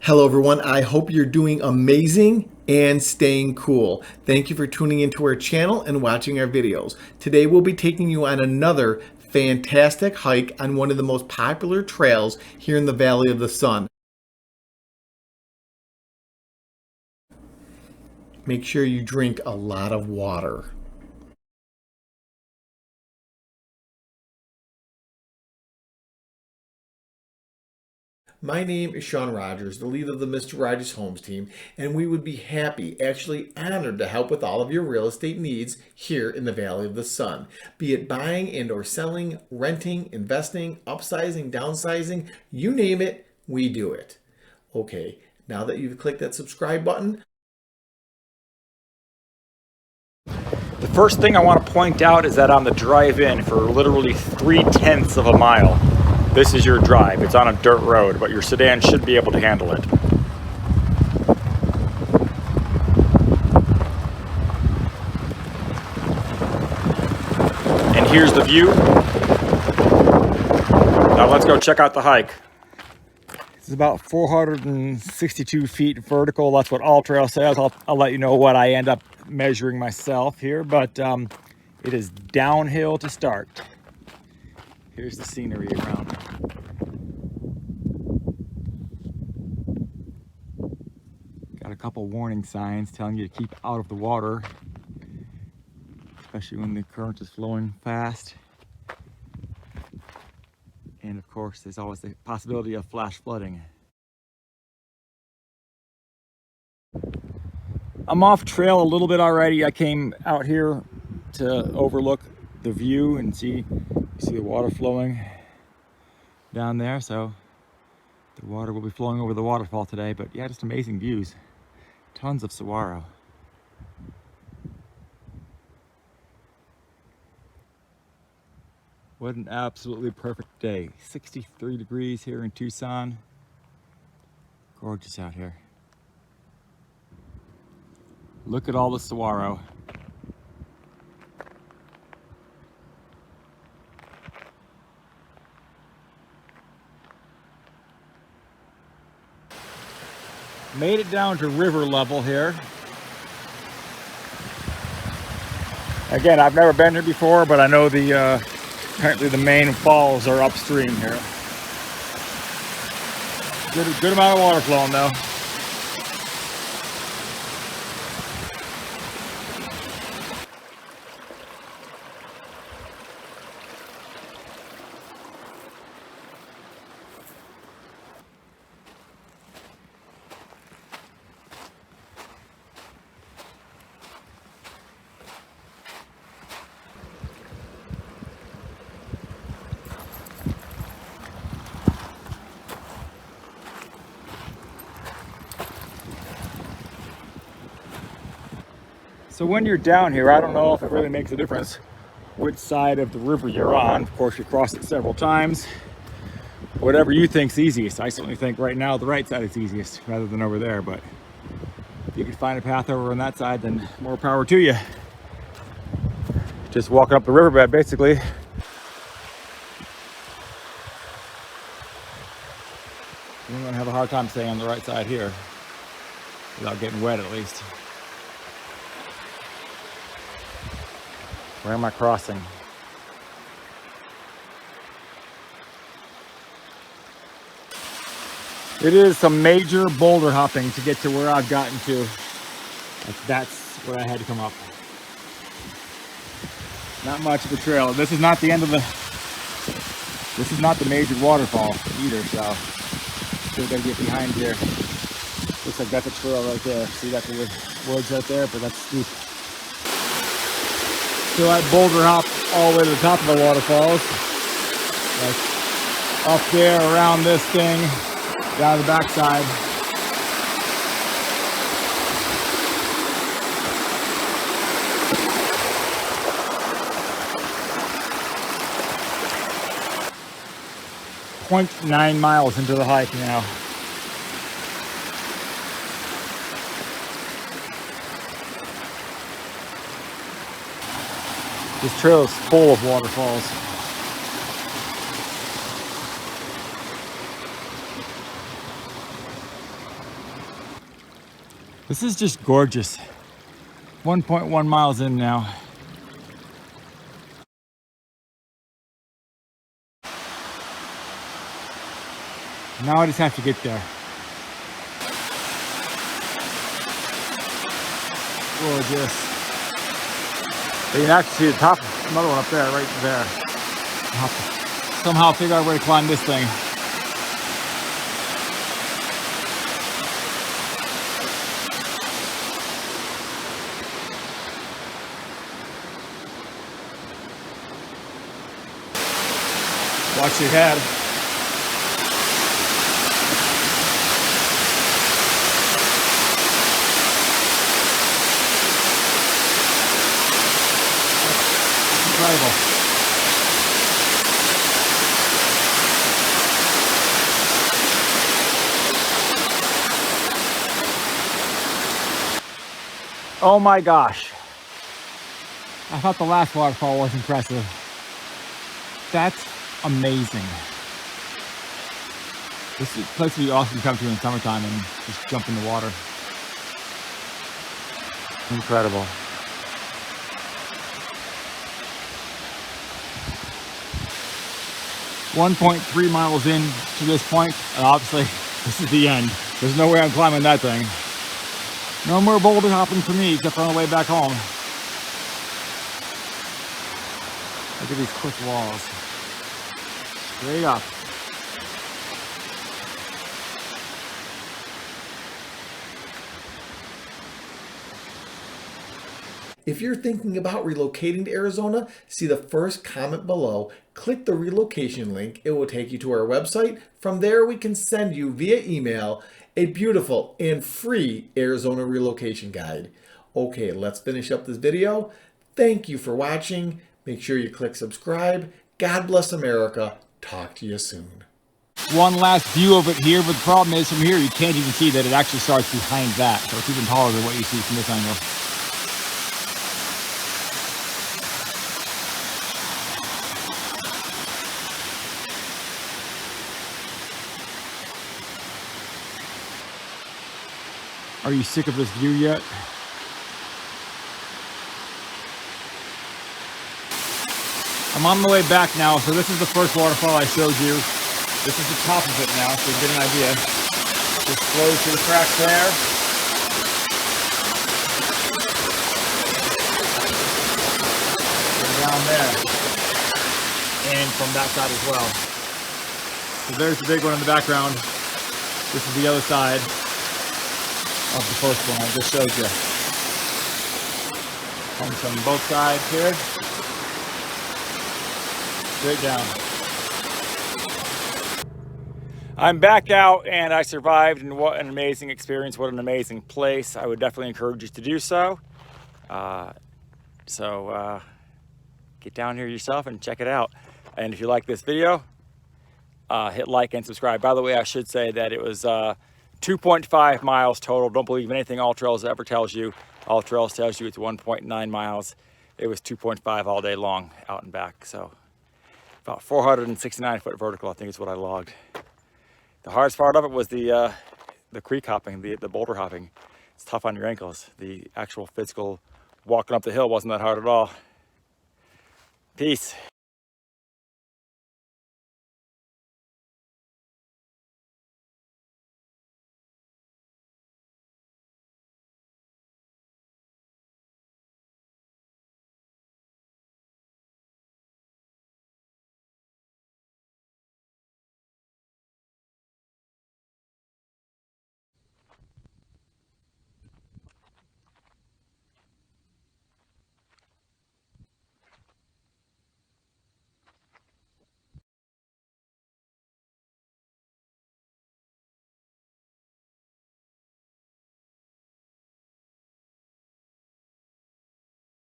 Hello everyone, I hope you're doing amazing and staying cool. Thank you for tuning into our channel and watching our videos. Today we'll be taking you on another fantastic hike on one of the most popular trails here in the Valley of the Sun. Make sure you drink a lot of water. My name is Sean Rogers, the lead of the Mr. Rogers Homes team, and we would be happy, actually honored to help with all of your real estate needs here in the Valley of the Sun. Be it buying and or selling, renting, investing, upsizing, downsizing, you name it, we do it. Okay, now that you've clicked that subscribe button, the first thing I want to point out is that on the drive-in for literally 3/10 of a mile, this is your drive. It's on a dirt road, but your sedan should be able to handle it. And here's the view. Now let's go check out the hike. It's about 462 feet vertical. That's what AllTrail says. I'll let you know what I end up measuring myself here, but it is downhill to start. Here's the scenery around. Got a couple warning signs telling you to keep out of the water, especially when the current is flowing fast. And of course, there's always the possibility of flash flooding. I'm off trail a little bit already. I came out here to overlook the view and see the water flowing down there. So the water will be flowing over the waterfall today. But yeah, just amazing views. Tons of saguaro. What an absolutely perfect day. 63 degrees here in Tucson. Gorgeous out here. Look at all the saguaro. Made it down to river level here. Again, I've never been here before, but I know apparently the main falls are upstream here. Good amount of water flowing though. So when you're down here, I don't know if it really makes a difference which side of the river you're on. Of course, you cross it several times. Whatever you think's easiest. I certainly think right now the right side is easiest rather than over there, but if you can find a path over on that side, then more power to you. Just walking up the riverbed, basically. You're gonna have a hard time staying on the right side here without getting wet at least. Where am I crossing? It is some major boulder hopping to get to where I've gotten to. That's where I had to come up. Not much of a trail. This is not the end of this is not the major waterfall either, so still gotta get behind here. Looks like that's a trail right there. See that the woods right there, but that's steep. So I boulder hop all the way to the top of the waterfalls. Like up there around this thing, down the backside. .9 miles into the hike now. This trail is full of waterfalls. This is just gorgeous. 1.1 miles in now. Now I just have to get there. Gorgeous. You can actually see the top, another one up there, right there. I'll have to somehow figure out where to climb this thing. Watch your head. Incredible. Oh my gosh. I thought the last waterfall was impressive. That's amazing. This is a place would be awesome to come to in summertime and just jump in the water. Incredible. .3 miles in to this point, and obviously this is the end. There's no way I'm climbing that thing. No more boulder hopping for me except for on the way back home. Look at these cliff walls. Straight up. If you're thinking about relocating to Arizona, see the first comment below. Click the relocation link. It will take you to our website. From there, we can send you via email a beautiful and free Arizona relocation guide. Okay, let's finish up this video. Thank you for watching. Make sure you click subscribe. God bless America. Talk to you soon. One last view of it here, but the problem is from here you can't even see that it actually starts behind that, so it's even taller than what you see from this angle. Are you sick of this view yet? I'm on the way back now, so this is the first waterfall I showed you. This is the top of it now, so you get an idea. Just flows through the cracks there. And down there. And from that side as well. So there's the big one in the background. This is the other side of the first one I just showed you. Comes from both sides here. Straight down. I'm back out and I survived, and what an amazing experience, what an amazing place. I would definitely encourage you to do so. Get down here yourself and check it out. And if you like this video, hit like and subscribe. By the way, I should say that it was 2.5 miles total. Don't believe anything All Trails ever tells you. All Trails tells you it's 1.9 miles. It was 2.5 all day long out and back. So about 469 foot vertical, I think is what I logged. The hardest part of it was the creek hopping, the boulder hopping. It's tough on your ankles. The actual physical walking up the hill wasn't that hard at all. Peace.